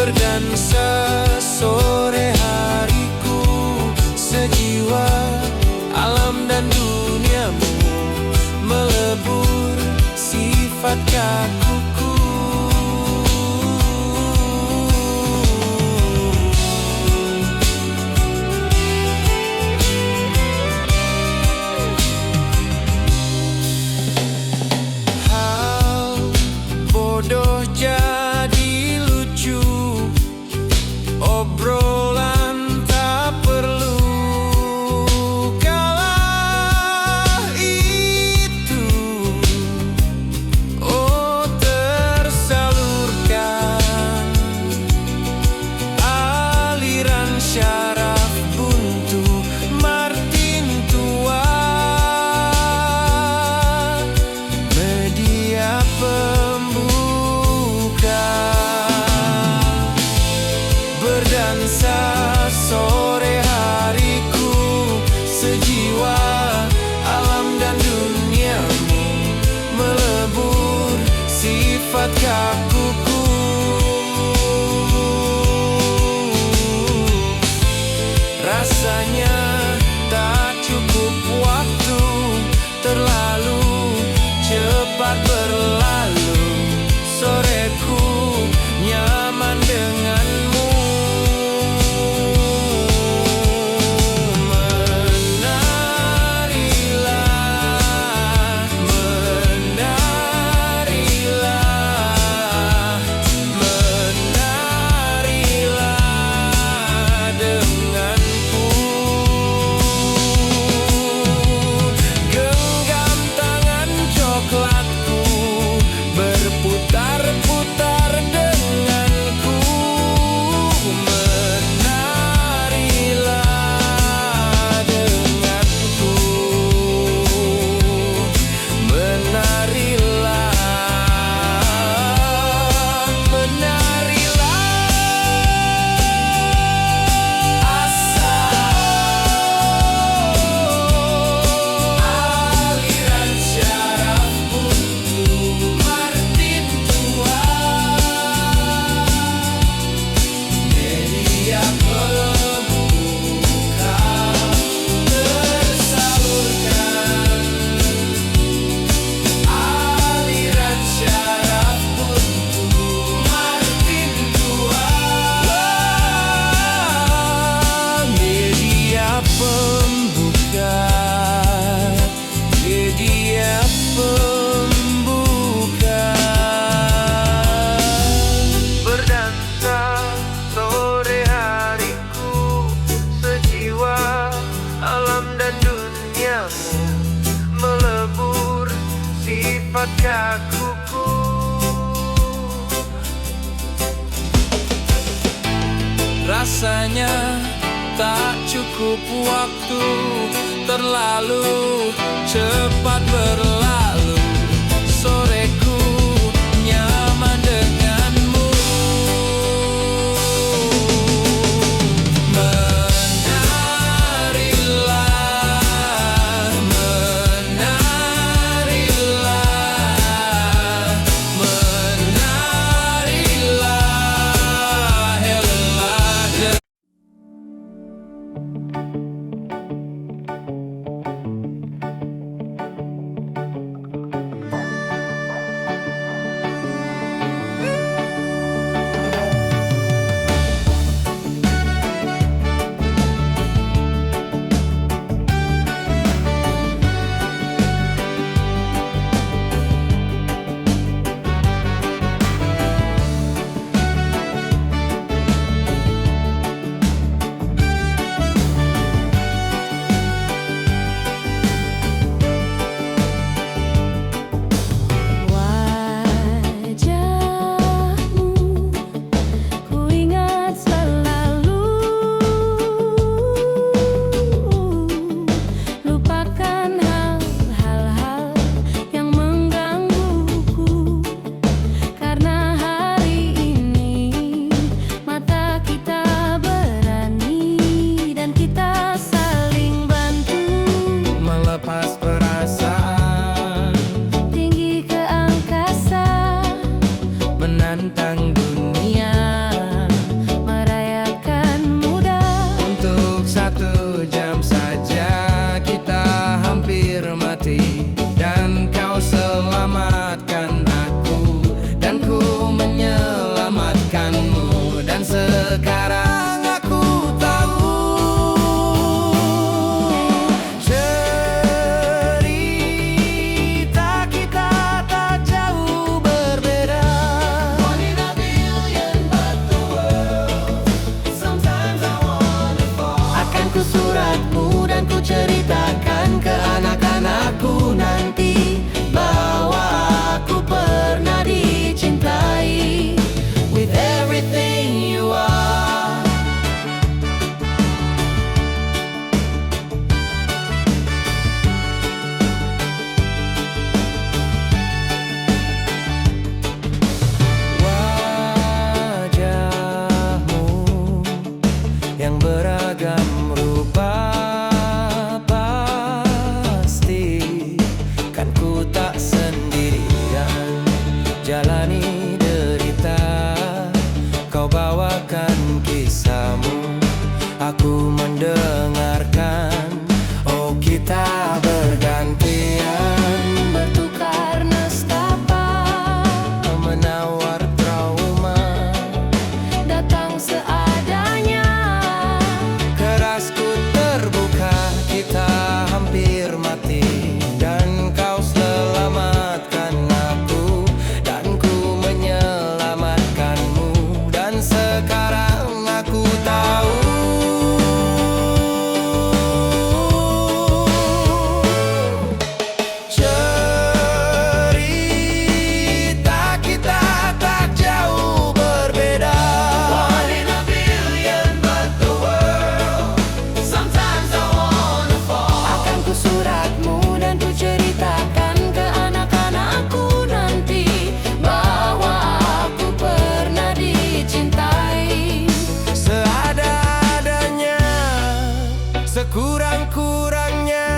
Berdansa sore hariku, sejiwa alam dan duniamu, melebur sifat kakuku. Hal bodoh jadi lucu, obrolan tak perlu, kalah itu oh tersalurkan. Aliran syaraf buntu Martin tua, media pembuka. Berdansa sore hariku, sejiwa alam dan duniamu, melebur sifat kakuku. Rasanya tak cukup waktu, terlalu cepat berlalu. Soreku nyaman denganmu. Menarilah, menarilah, menarilah denganku. Genggam tangan coklatku, berputar-putar denganku. Menarilah denganku, menarilah, menarilah. Asa aliran syaraf buntu Martin tua, media pembuka, tersalurkan. Aliran syaraf buntu Martin tua, media pembuka, media pembuka. Berdansa sore hariku, sejiwa alam dan duniamu, melebur sifat kakuku. Rasanya tak cukup waktu, terlalu cepat berlalu. Soreku nyaman denganmu. Menarilah, menarilah, menarilah, helah. denganmu. Dan sekarang aku tahu cerita kita tak jauh berbeda. One in a billion, but the world sometimes I wanna fall. Akan ku suratmu dan ku ceritakan ke anak-anakku nanti bahwa aku pernah dicintai with everything you are. Wajahmu yang beragam rupa pasti kan ku tak sendirian jalani derita. Kau bawakan kisahmu, aku mendengarkan. Oh, kita bergantian, bertukar nestapa, menawar trauma, datang seadanya. Keras ku terbuka, kita hampir mati, dan kau selamatkan aku, dan ku menyelamatkanmu. Dan sekarang aku tahu cerita kita tak jauh berbeda. One in a billion, but the world sometimes I wanna fall. Akan ku suratmu dan ku ceritakan ke anak-anakku nanti bahwa aku pernah dicintai seada-adanya, sekurang-kurangnya.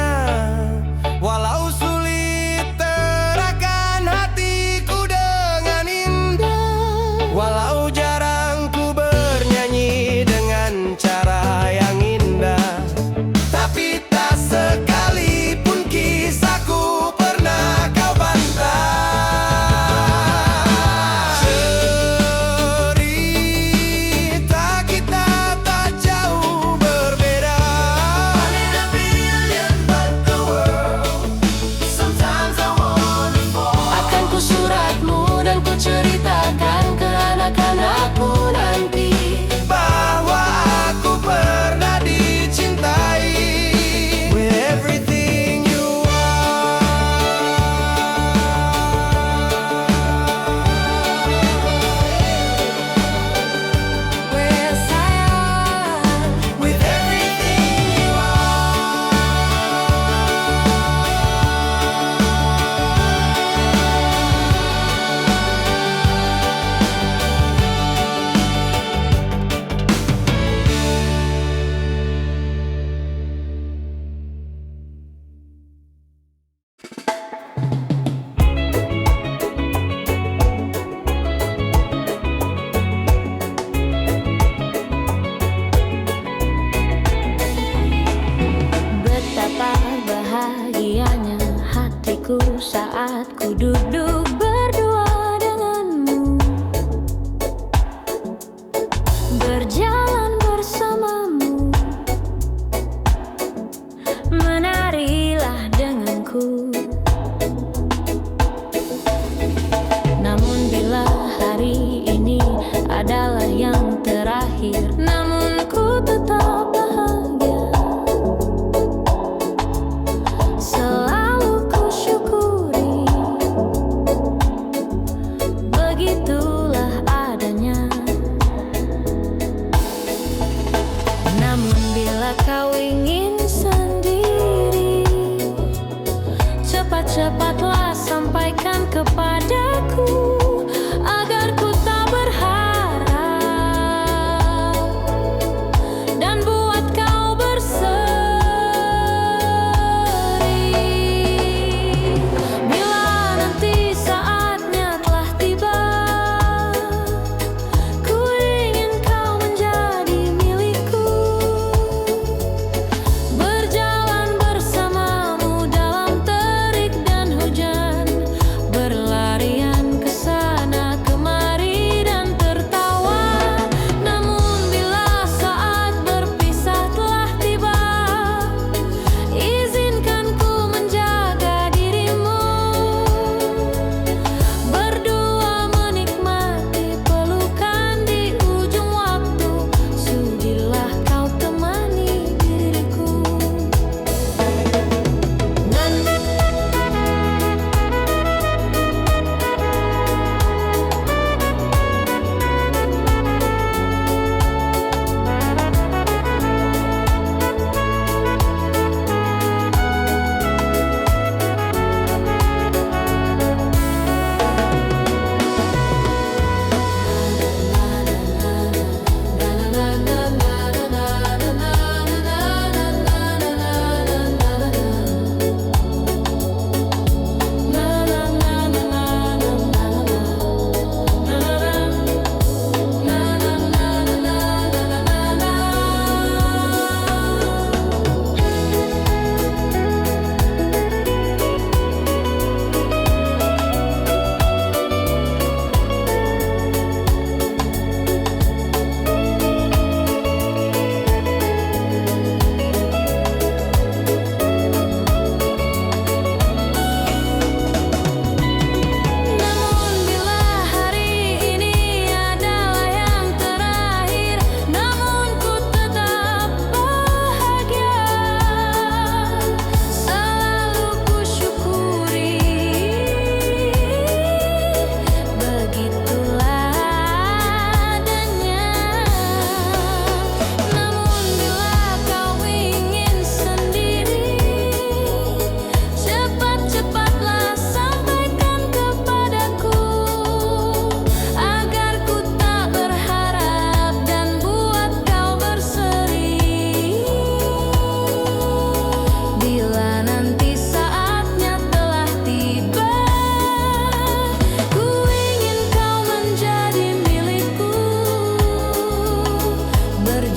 Walau sulit terahkan hatiku dengan indah, walau jarang ku bernyanyi dengan cara yang indah, tapi tak sekalipun kisahku pernah kau bantah. Cerita kita tak jauh berbeda. One in a billion, but the world sometimes I wanna fall. Akan ku suratmu dan ku ceritakan ke anak-anakku nanti bahwa aku pernah dicintai with everything you are. Well, sayang, with everything you Betapa bahagianya hatiku saat ku duduk berdua denganmu, berjalan bersamamu, menarilah denganku. Namun bila hari ini adalah yang terakhir, namun ku tetap bahagia. Selalu ku syukuri, begitulah adanya. Namun bila kau ingin sendiri, cepat-cepatlah sampaikan kepadaku agar ku tak berharap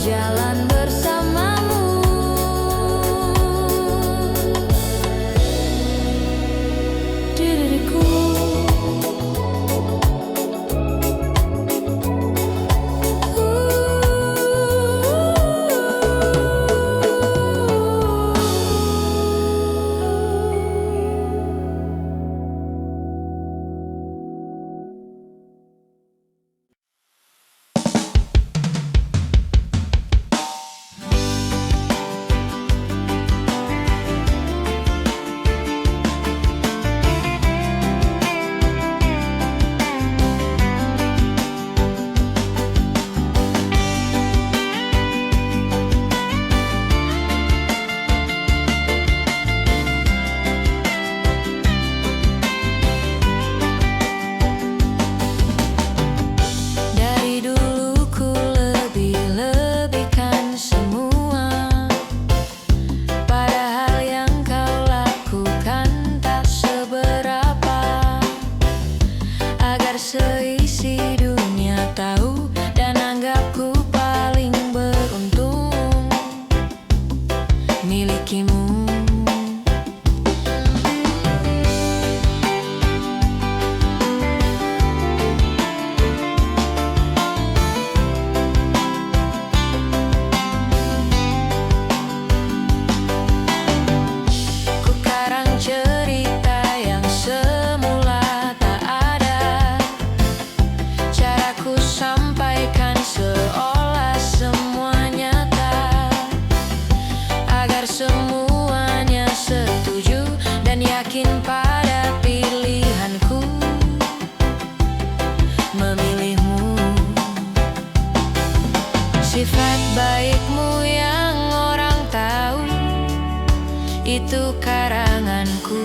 berjalan bersamamu. Diriku seisi dunia tahu dan anggapku paling beruntung milikimu. Ku karang cerita yang semula tak ada, caraku sampaikan seolah semua nyata, agar semuanya setuju dan yakin pada pilihanku memilihmu. Sifat baikmu yang orang tahu itu karanganku.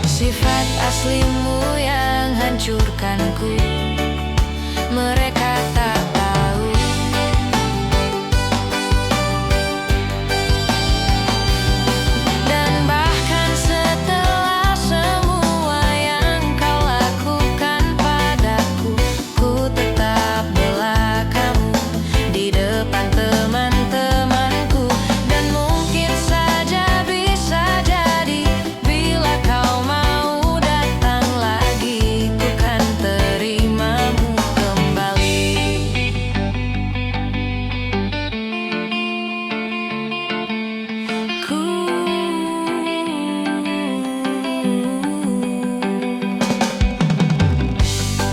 Sifat aslimu yang hancurkanku, mereka tak tahu. Dan bahkan setelah semua yang kau lakukan padaku, ku tetap bela kamu di depan teman-temanku. Dan mungkin saja bisa jadi bila kau mau datang lagi, ku kan terimamu kembali.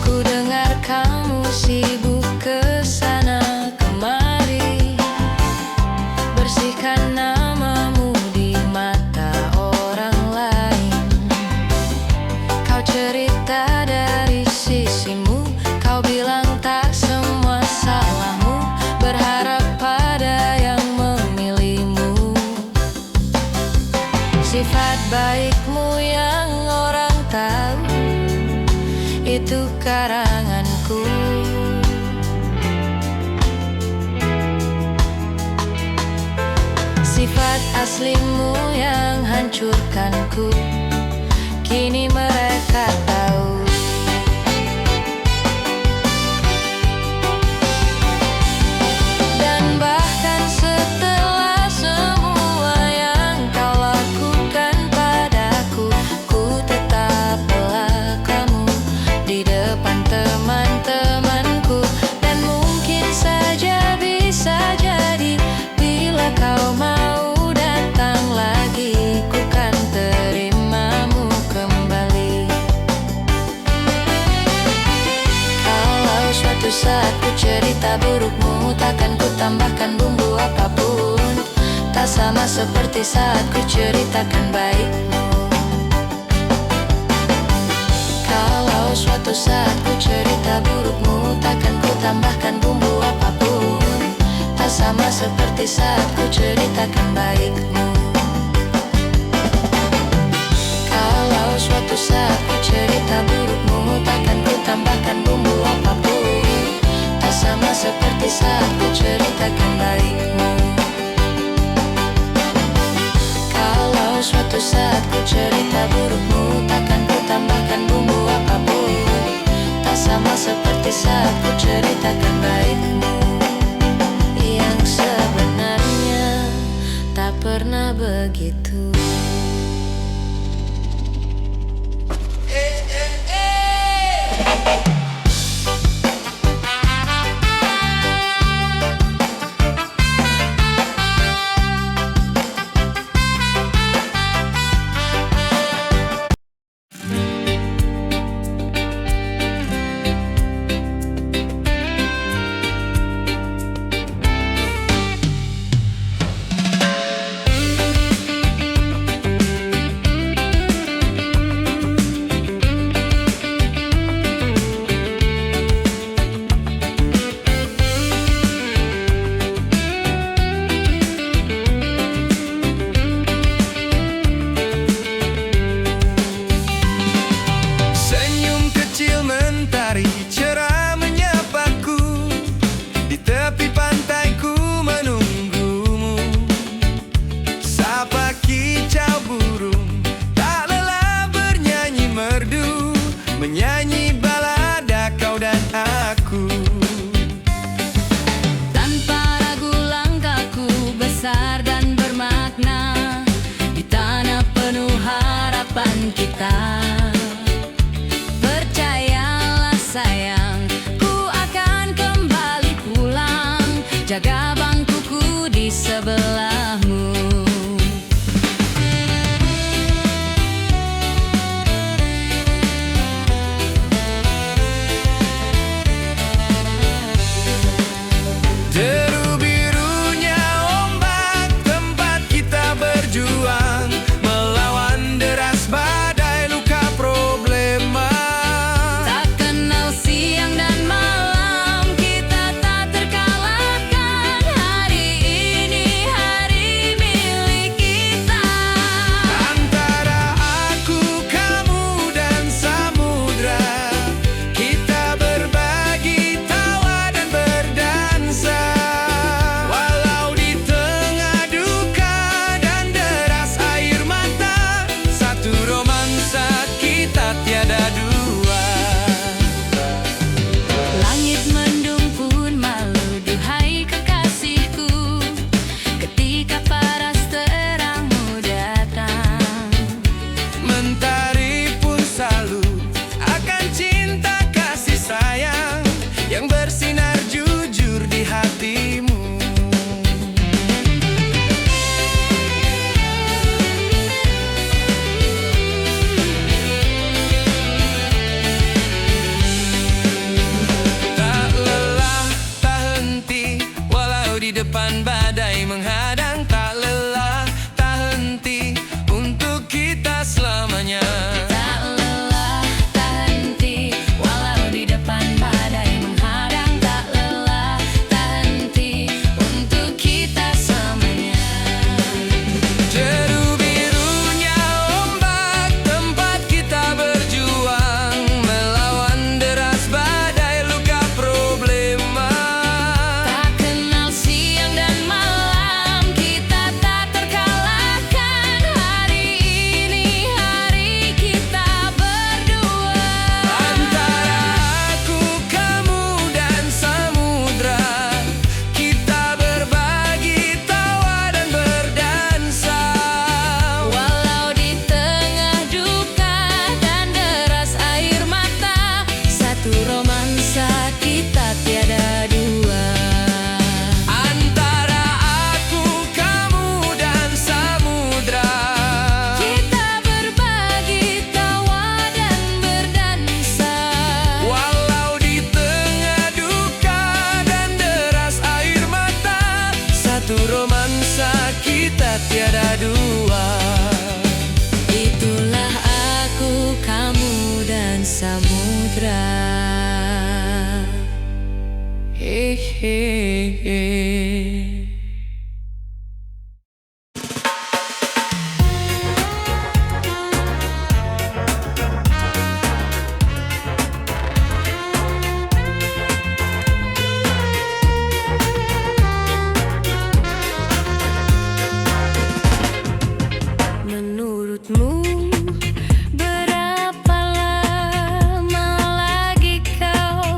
Ku dengar kamu sibuk kesana kemari, bersihkan namamu di mata orang lain. Kau cerita dari sisimu, kau bilang tak semua salahmu, berharap pada yang memilihmu. Sifat baikmu yang orang tahu itu karanganku. Sifat aslimu yang hancurkanku, kini mereka tahu. Dan bahkan setelah semua yang kau lakukan padaku, ku tetap bela kamu di depan teman-temanku. Dan mungkin saja bisa jadi bila kau mau datang lagi, ku kan terimamu kembali. Kalau suatu saat ku cerita burukmu, takkan ku tambahkan bumbu apapun, tak sama seperti saat ku ceritakan baikmu. Kalau suatu saat ku cerita burukmu, takkan ku tambahkan bumbu apapun, tak sama seperti saat ku ceritakan baikmu. Kalau suatu saat ku cerita burukmu, takkan ku tambahkan bumbu apapun, tak sama seperti saat ku ceritakan baikmu. Kalau suatu saat ku cerita burukmu, takkan ku tambahkan bumbu apapun, tak seperti saat ku ceritakan baikmu yang sebenarnya tak pernah begitu. Menyanyi balada kau dan aku. Tanpa ragu langkahku besar dan bermakna di tanah penuh harapan kita. Percayalah sayang, ku akan kembali pulang, jaga bangkuku di sebelahmu. Deru birunya ombak tempat kita berjuang, melawan deras badai luka problema. Tak kenal siang dan malam, kita tak terkalahkan. Hari ini hari milik kita. Antara aku, kamu dan samudra, kita berbagi tawa dan berdansa. Walau di tengah duka dan deras air mata, satu romansa kita tiada dua. Langit mendung pun malu, duhai kekasihku, ketika paras terangmu datang. Mentari pun salut akan cinta kasih sayang yang bersinar jujur di hatimu. Tak lelah, tak henti, walau di depan badai menghadang. Tak lelah, tak henti, untuk kita selamanya. Tak lelah, tak henti, walau di depan badai menghadang. Tak lelah, tak henti, untuk kita selamanya. Deru birunya ombak tempat kita berjuang, melawan deras badai luka problema. Tak kenal siang dan malam, kita tak terkalahkan. Hari ini hari kita berdua. Antara aku, kamu dan samudra, kita berbagi tawa dan berdansa. Walau di tengah duka dan deras air mata, satu romansa kita tiada dua. Antara aku, kamu dan samudra, Kita berbagi tawa dan berdansa. walau di tengah duka dan deras air mata, satu romansa kita tiada dua. Itulah aku, kamu dan samudra. Hehehe. Menurutmu berapa lama lagi kau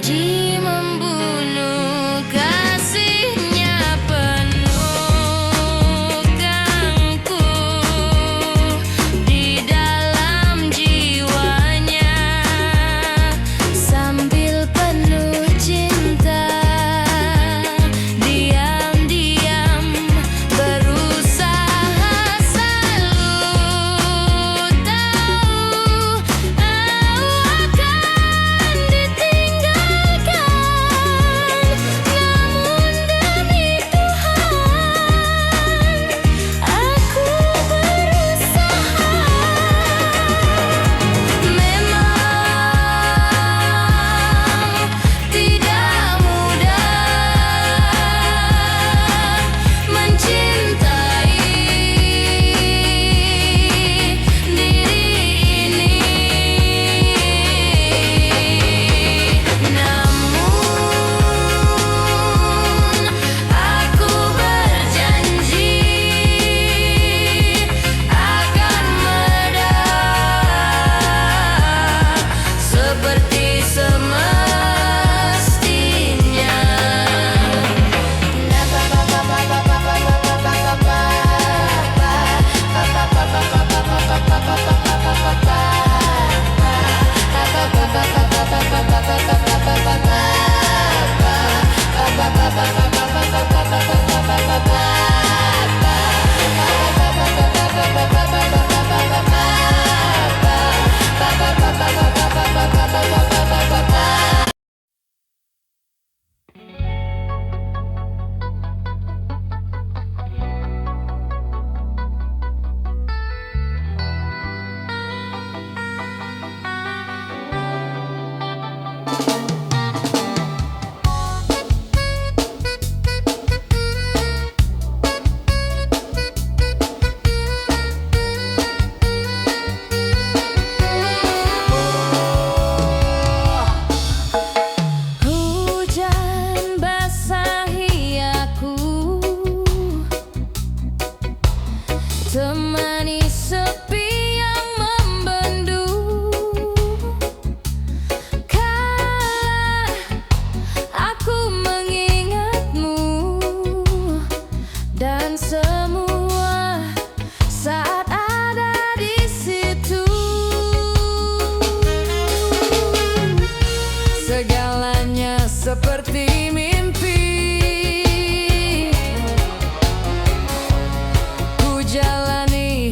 janji membunuh, kasihnya penuhkan ku di dalam jiwanya, sambil penuh cinta diam-diam berusaha selalu tahu akan ditinggalkan, namun demi Tuhan aku berusaha. Memang tidak mudah mencintai diri ini, namun aku berjanji akan medah seperti semestinya. Hujan basahi aku, temani sepi yang membendung. Kala aku mengingatmu dan semua saat ada di situ, segalanya seperti mimpi. Ku jalani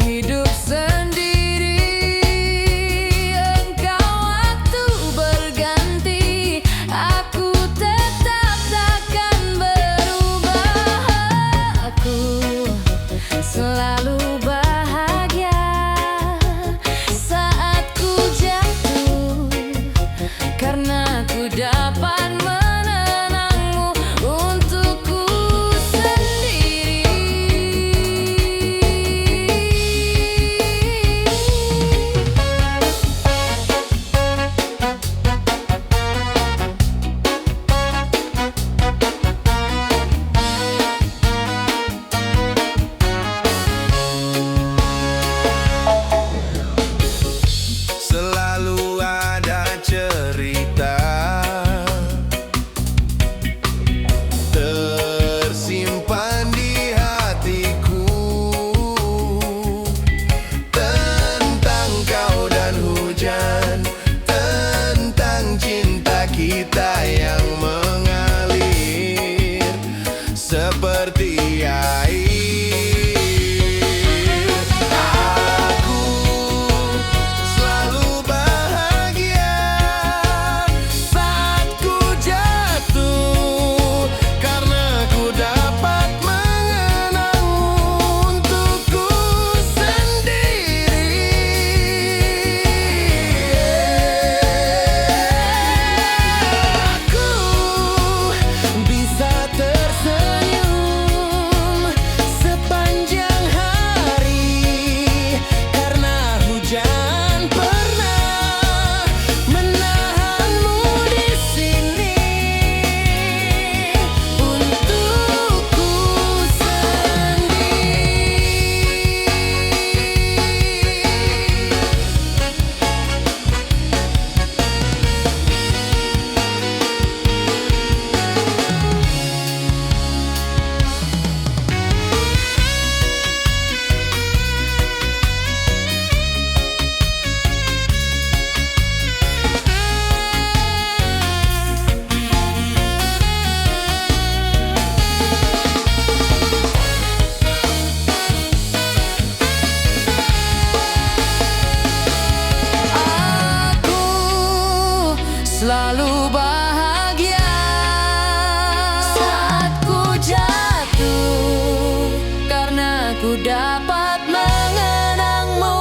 dapat mengenangmu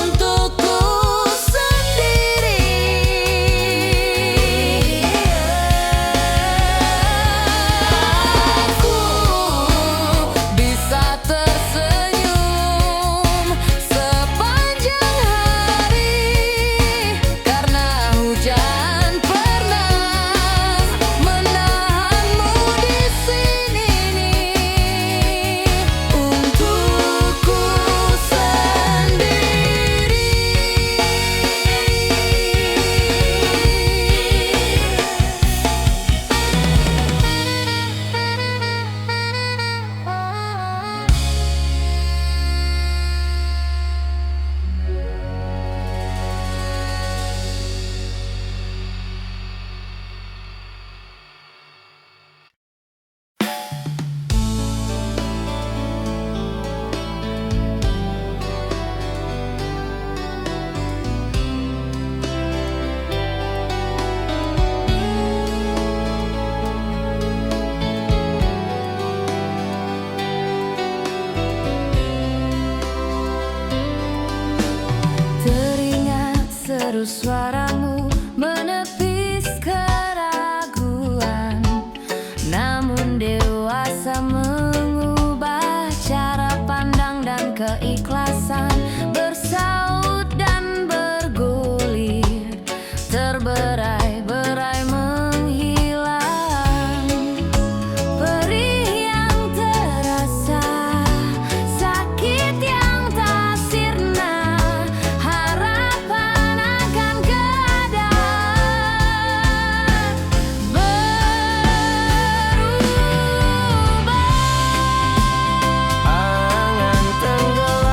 untukku sendiri. Aku bisa tersenyum sepanjang hari karena hujan pernah menahanmu di sini untukku sendiri. Teringat seru suaramu menepis keraguan, namun dewasa mengubah cara pandang dan keikhlasan bersaut dan bergulir, terberai-berai menghilang. Perih yang terasa, sakit yang tak sirna, harapan akan keadaan berubah. Angan tenggelam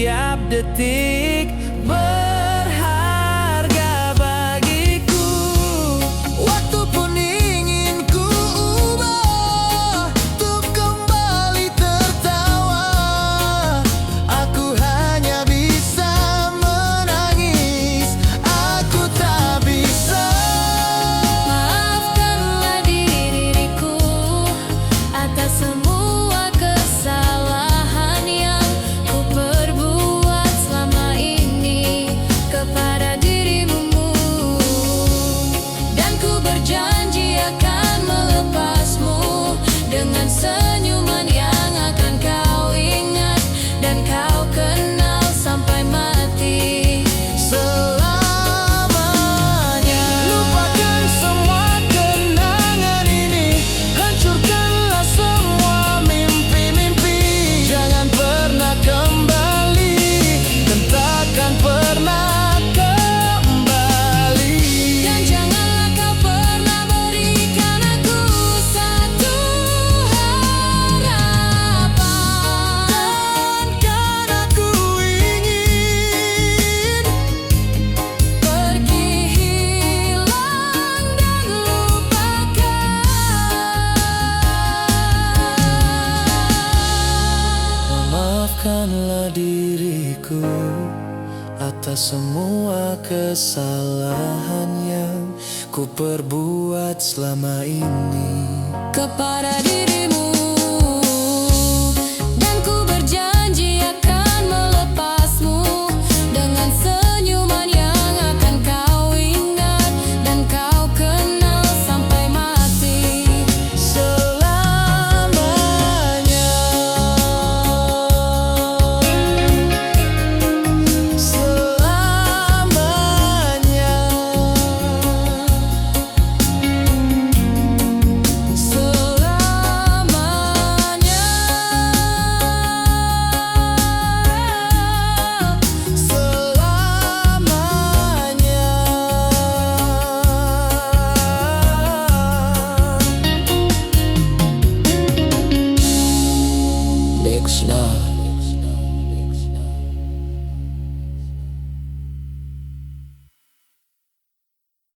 setiap detik berharga bagiku. Waktu pun ingin ku ubah untuk kembali tertawa. Aku hanya bisa menangis, aku tak bisa. Maafkanlah diriku atas semua kesalahan yang ku perbuat selama ini kepada dirimu. Dan ku berjanji akan melepasmu dengan senyuman yang akan kau ingat dan kau kenal sampai mati. Selamanya lupakan semua kenangan ini, hancurkanlah semua mimpi-mimpi. Jangan pernah kembali, dan takkan pernah kembali. Dan janganlah kau pernah berikan aku satu harapan. Kan aku ingin Pergi hilang dan lupakan. memaafkanlah diriku atas semua kesalahan yang ku perbuat selama ini Kepada dirimu